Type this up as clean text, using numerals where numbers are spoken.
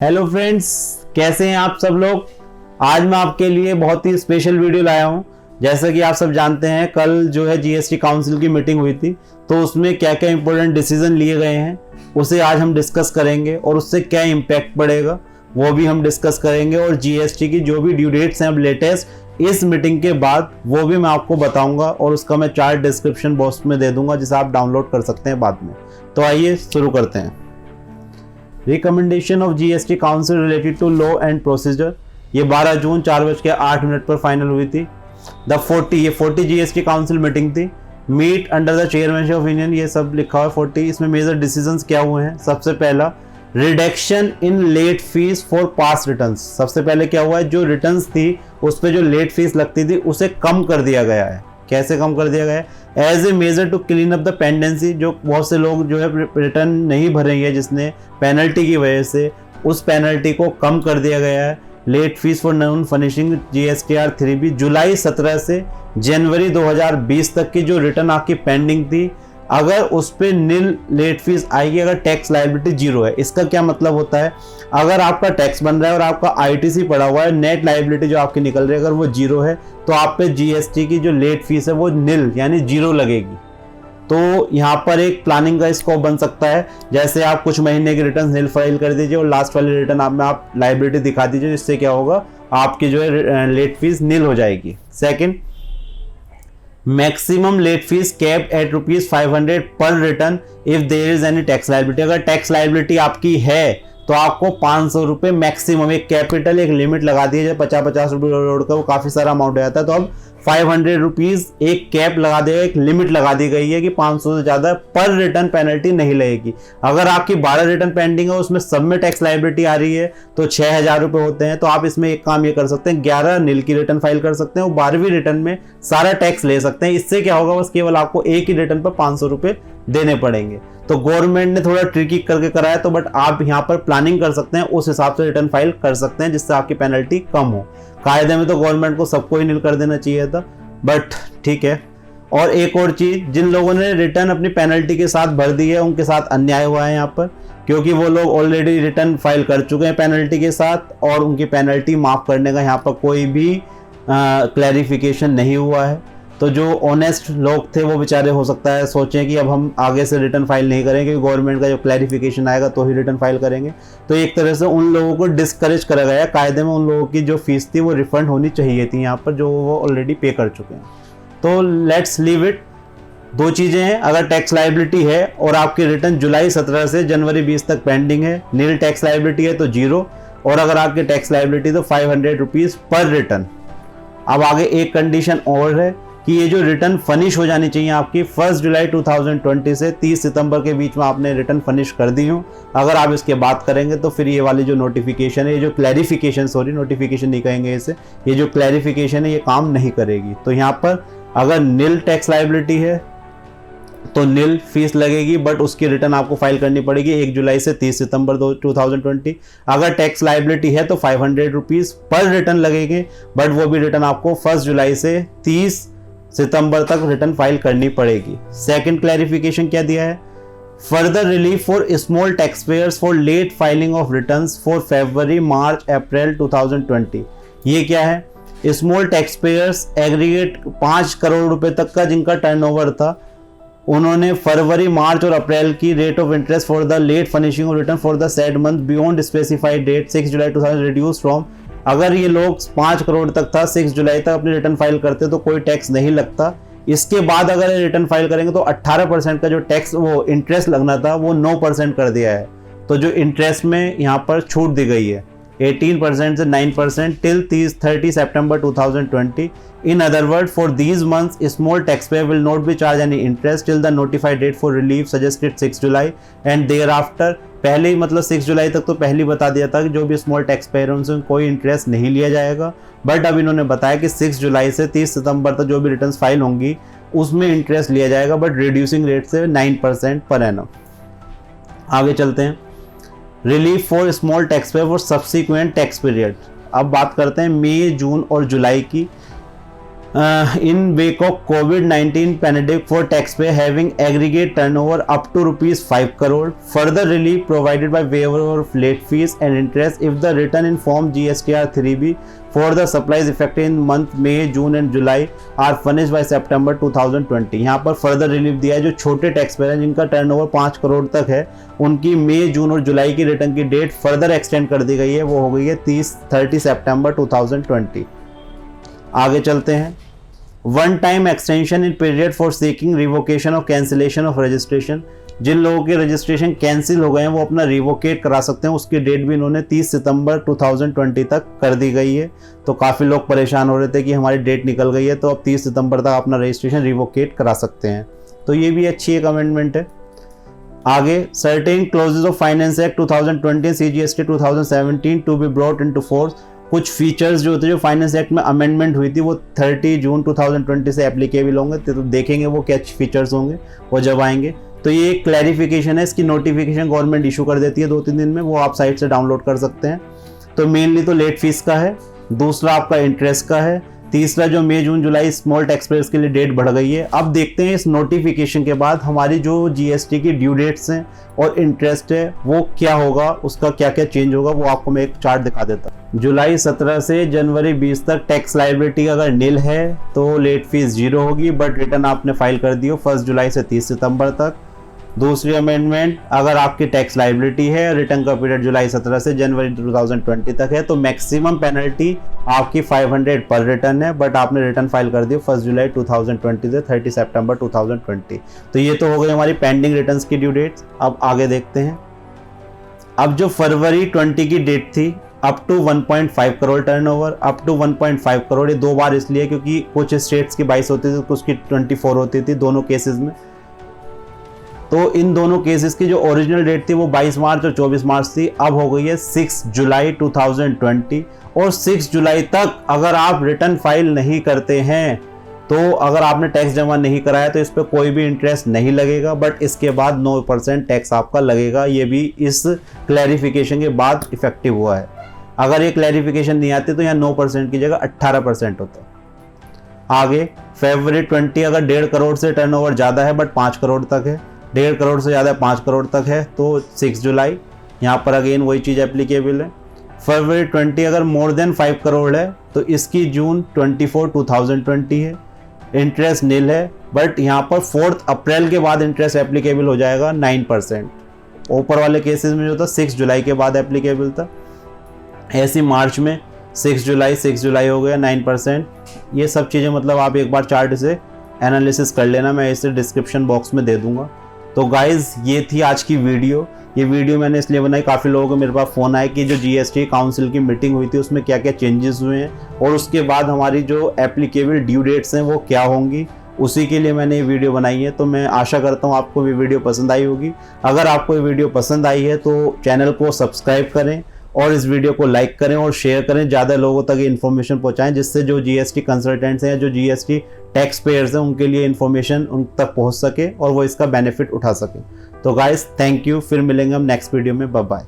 Hello friends, कैसे हैं आप सब लोग। आज मैं आपके लिए बहुत ही स्पेशल वीडियो लाया हूं। जैसा कि आप सब जानते हैं, कल जो है जीएसटी काउंसिल की मीटिंग हुई थी, तो उसमें क्या क्या इंपॉर्टेंट डिसीजन लिए गए हैं उसे आज हम डिस्कस करेंगे और उससे क्या इम्पैक्ट पड़ेगा वो भी हम डिस्कस करेंगे। और जीएसटी की जो भी ड्यू डेट्स हैं अब लेटेस्ट इस मीटिंग के बाद वो भी मैं आपको बताऊंगा और उसका मैं चार्ट डिस्क्रिप्शन बॉक्स में दे दूंगा जिसे आप डाउनलोड कर सकते हैं बाद में। तो आइए शुरू करते हैं। Recommendation of GST council related to law and procedure, ये 12 जून 4:08 पर फाइनल हुई थी। द 40 जीएसटी काउंसिल मीटिंग थी। Meet under the chairmanship of union, ये सब लिखा हुआ 40। इसमें मेजर डिसीजंस क्या हुए हैं। सबसे पहला, reduction in late fee for past returns. सबसे पहले क्या हुआ है, जो रिटर्न्स थी उस पर जो लेट फीस लगती थी उसे कम कर दिया गया है। कैसे कम कर दिया गया है? As a measure to clean up the pendency. जो बहुत से लोग जो है रिटर्न नहीं भरे हैं जिसने पेनल्टी की वजह से, उस पेनल्टी को कम कर दिया गया है। Late fee for non finishing GSTR 3B, जुलाई 17 से जनवरी 2020 तक की जो रिटर्न आपकी पेंडिंग थी, अगर उस पर नील लेट फीस आएगी, अगर टैक्स लायबिलिटी जीरो है। इसका क्या मतलब होता है, अगर आपका टैक्स बन रहा है और आपका आईटीसी पड़ा हुआ है, नेट लायबिलिटी जो आपकी निकल रही है अगर वो जीरो है, तो आप पे जीएसटी की जो लेट फीस है वो नील यानी जीरो लगेगी। तो यहाँ पर एक प्लानिंग का स्कोप बन सकता है। जैसे आप कुछ महीने की रिटर्न नील फाइल कर दीजिए और लास्ट वाली रिटर्न आप लायबिलिटी दिखा दीजिए, जिससे क्या होगा, आपकी जो है लेट फीस नील हो जाएगी। Second, maximum late fee cap at ₹500 पर return if there is any tax liability. अगर टैक्स लायबिलिटी आपकी है तो आपको ₹500 मैक्सिमम, एक कैपिटल एक लिमिट लगा दी है। 50-50 रुपये रोड का वो काफ़ी सारा अमाउंट हो जाता है, तो अब ₹500 एक कैप लगा दिया, एक लिमिट लगा दी गई है कि 500 से ज़्यादा पर रिटर्न पेनल्टी नहीं लगेगी। अगर आपकी 12 रिटर्न पेंडिंग है, उसमें सब में टैक्स लायबिलिटी आ रही है तो ₹6000 होते हैं। तो आप इसमें एक काम ये कर सकते हैं, 11 नील की रिटर्न फाइल कर सकते हैं और 12वीं रिटर्न में सारा टैक्स ले सकते हैं। इससे क्या होगा, बस केवल आपको एक ही रिटर्न पर ₹500 देने पड़ेंगे। तो गवर्नमेंट ने थोड़ा ट्रिकी करके कराया, तो बट आप यहाँ पर प्लानिंग कर सकते हैं, उस हिसाब से रिटर्न फाइल कर सकते हैं जिससे आपकी पेनल्टी कम हो। कायदे में तो गवर्नमेंट को सबको ही नील कर देना चाहिए था, बट ठीक है। और एक और चीज, जिन लोगों ने रिटर्न अपनी पेनल्टी के साथ भर दी है उनके साथ अन्याय हुआ है यहाँ पर, क्योंकि वो लोग ऑलरेडी रिटर्न फाइल कर चुके हैं पेनल्टी के साथ और उनकी पेनल्टी माफ करने का यहाँ पर कोई भी क्लैरिफिकेशन नहीं हुआ है। तो जो ऑनेस्ट लोग थे वो बेचारे हो सकता है सोचें कि अब हम आगे से रिटर्न फाइल नहीं करेंगे, क्योंकि गवर्नमेंट का जो क्लैरिफिकेशन आएगा तो ही रिटर्न फाइल करेंगे। तो एक तरह से उन लोगों को डिस्करेज करा गया। कायदे में उन लोगों की जो फीस थी वो रिफंड होनी चाहिए थी यहाँ पर, जो वो ऑलरेडी पे कर चुके हैं। तो लेट्स लीव इट। दो चीज़ें हैं, अगर टैक्स लायबिलिटी है और आपकी रिटर्न जुलाई 17 से जनवरी 20 तक पेंडिंग है, नील टैक्स लायबिलिटी है तो जीरो, और अगर आपकी टैक्स लायबिलिटी तो ₹500 पर रिटर्न। अब आगे एक कंडीशन और है कि ये जो रिटर्न फनिश हो जानी चाहिए आपकी 1 जुलाई 2020 से 30 सितंबर के बीच में आपने रिटर्न फनिश कर दी हो। अगर आप इसके बात करेंगे तो फिर ये वाली जो नोटिफिकेशन है, ये जो क्लैरिफिकेशन, सॉरी नोटिफिकेशन नहीं कहेंगे इसे, ये जो क्लैरिफिकेशन है ये काम नहीं करेगी। तो यहाँ पर अगर नील टैक्स लायबिलिटी है तो नील फीस लगेगी, बट उसकी रिटर्न आपको फाइल करनी पड़ेगी 1 जुलाई से 30 सितंबर 2020। अगर टैक्स लायबिलिटी है तो ₹500 पर रिटर्न लगेंगे, बट वो भी रिटर्न आपको 1 जुलाई से 30 सितंबर तक रिटर्न फाइल करनी पड़ेगी। सेकंड क्लैरिफिकेशन क्या दिया है, further relief for small tax payers for late filing of returns for February March April 2020। ये क्या है, small tax payers aggregate 5 crore रुपए तक का जिनका टर्नओवर था, उन्होंने फरवरी मार्च और अप्रैल की rate of interest for the late finishing of return for the said month beyond specified date 6 July 2000 reduce from. अगर ये लोग 5 करोड़ तक था, 6 जुलाई तक अपनी रिटर्न फाइल करते तो कोई टैक्स नहीं लगता। इसके बाद अगर ये रिटर्न फाइल करेंगे तो 18% का जो टैक्स वो इंटरेस्ट लगना था वो 9% कर दिया है। तो जो इंटरेस्ट में यहाँ पर छूट दी गई है 18% से 9% till 30 September 2020। In other words, for these months, a small taxpayer will not be charged any interest till the notified date for relief suggested 6 July and thereafter। पहले ही मतलब 6 जुलाई तक तो पहले ही बता दिया था कि जो भी स्मॉल टैक्स पेयर उनसे कोई इंटरेस्ट नहीं लिया जाएगा, बट अब इन्होंने बताया कि 6 जुलाई से 30 सितंबर तक जो भी रिटर्न फाइल होंगी उसमें इंटरेस्ट लिया जाएगा, बट रिड्यूसिंग रेट से 9% पर एनम। आगे चलते हैं, relief for small tax payer for subsequent tax period. अब बात करते हैं मई, जून और जुलाई की। in wake of COVID-19 pandemic for taxpayer having aggregate turnover up to rupees 5 crore. Further relief provided by waiver of late fees and interest if the return in form GSTR 3B for the supplies effective in month May, June and July are furnished by September 2020. यहाँ पर further relief दिया है जो छोटे taxpayer हैं जिनका turnover 5 crore तक है, उनकी मई, जून और जुलाई की रिटर्न की डेट फर्दर एक्सटेंड कर दी गई है, वो हो गई है 30 सितंबर 2020। आगे चलते हैं। One time extension in period for seeking revocation और कैंसिलेशन ऑफ रजिस्ट्रेशन। जिन लोगों के रजिस्ट्रेशन कैंसिल हो गए हैं वो अपना रिवोकेट करा सकते हैं, उसकी डेट भी इन्होंने 30 सितंबर 2020 तक कर दी गई है। तो काफ़ी लोग परेशान हो रहे थे कि हमारी डेट निकल गई है, तो अब 30 सितंबर तक अपना रजिस्ट्रेशन रिवोकेट करा सकते हैं, तो ये भी अच्छी एक अमेंडमेंट है। आगे, certain clauses of finance act 2020 CGST 2017 to be brought into force. कुछ फीचर्स जो थे जो फाइनेंस एक्ट में अमेंडमेंट हुई थी वो 30 जून 2020 से एप्लीकेबल होंगे, तो देखेंगे वो क्या फीचर्स होंगे वो जब आएंगे। तो ये एक क्लैरिफिकेशन है, इसकी नोटिफिकेशन गवर्नमेंट इशू कर देती है 2-3 दिन में, वो आप साइट से डाउनलोड कर सकते हैं। तो मेनली तो लेट फीस का है, दूसरा आपका इंटरेस्ट का है, तीसरा जो मई, जून, जुलाई स्मॉल टैक्सपेयर्स के लिए डेट बढ़ गई है। अब देखते हैं इस नोटिफिकेशन के बाद हमारी जो GST की ड्यू डेट्स हैं और इंटरेस्ट है वो क्या होगा, उसका क्या क्या चेंज होगा, वो आपको मैं एक चार्ट दिखा देता हूँ। जुलाई 17 से जनवरी 20 तक टैक्स लायबिलिटी अगर निल है तो लेट फीस 0 होगी, बट रिटर्न आपने फाइल कर दी हो 1 जुलाई से 30 सितंबर तक। दूसरी अमेंडमेंट, अगर आपकी टैक्स लायबिलिटी है, रिटर्न का पीरियड जुलाई 17 से जनवरी 2020 तक है, तो मैक्सिमम पेनल्टी आपकी 500 पर रिटर्न है, बट आपने रिटर्न फाइल कर दिया 1 जुलाई 2020 से 30 सितंबर 2020। तो ये तो हो गई हमारी पेंडिंग रिटर्न्स की ड्यू डेट्स। अब आगे देखते हैं। अब जो फरवरी 20 की डेट थी, up to 1.5 crore turnover, up to 1.5 crore, ये 2 बार इसलिए क्योंकि कुछ स्टेट्स की 22 होती थी, कुछ की 24 होती थी, दोनों केसेस में। तो इन दोनों केसेस की जो ओरिजिनल डेट थी वो 22 मार्च और 24 मार्च थी, अब हो गई है 6 जुलाई 2020। और 6 जुलाई तक अगर आप रिटर्न फाइल नहीं करते हैं, तो अगर आपने टैक्स जमा नहीं कराया तो इस पर कोई भी इंटरेस्ट नहीं लगेगा, बट इसके बाद 9% टैक्स आपका लगेगा। ये भी इस क्लैरिफिकेशन के बाद इफेक्टिव हुआ है। अगर ये क्लैरिफिकेशन नहीं आती तो यहाँ 9% की जगह 18% होता है। आगे, फरवरी 20 अगर 1.5 करोड़ से टर्नओवर ज़्यादा है बट 5 करोड़ तक है, 1.5 करोड़ से ज़्यादा 5 करोड़ तक है, तो 6 जुलाई यहाँ पर अगेन वही चीज़ एप्लीकेबल है। फरवरी 20 अगर मोर देन 5 करोड़ है तो इसकी जून 24 2020 है, इंटरेस्ट निल है, बट यहाँ पर 4 अप्रैल के बाद इंटरेस्ट एप्लीकेबल हो जाएगा 9%। ऊपर वाले केसेस में जो था 6 जुलाई के बाद एप्लीकेबल था, ऐसी मार्च में 6 जुलाई हो गया 9%। ये सब चीज़ें मतलब आप एक बार चार्ट से एनालिसिस कर लेना, मैं इसे डिस्क्रिप्शन बॉक्स में दे दूंगा। तो गाइज़ ये थी आज की वीडियो। ये वीडियो मैंने इसलिए बनाई, काफ़ी लोगों को मेरे पास फ़ोन आया कि जो GST काउंसिल की मीटिंग हुई थी उसमें क्या क्या चेंजेस हुए हैं और उसके बाद हमारी जो एप्लीकेबल ड्यू डेट्स हैं वो क्या होंगी, उसी के लिए मैंने ये वीडियो बनाई है। तो मैं आशा करता हूँ आपको ये वीडियो पसंद आई होगी। अगर आपको ये वीडियो पसंद आई है तो चैनल को सब्सक्राइब करें और इस वीडियो को लाइक करें और शेयर करें, ज़्यादा लोगों तक ये इन्फॉर्मेशन पहुँचाएँ, जिससे जो GST कंसल्टेंट्स हैं या जो GST टैक्स पेयर्स हैं उनके लिए इन्फॉर्मेशन उन तक पहुँच सके और वो इसका बेनिफिट उठा सकें। तो गाइस थैंक यू, फिर मिलेंगे हम नेक्स्ट वीडियो में, बाय बाय।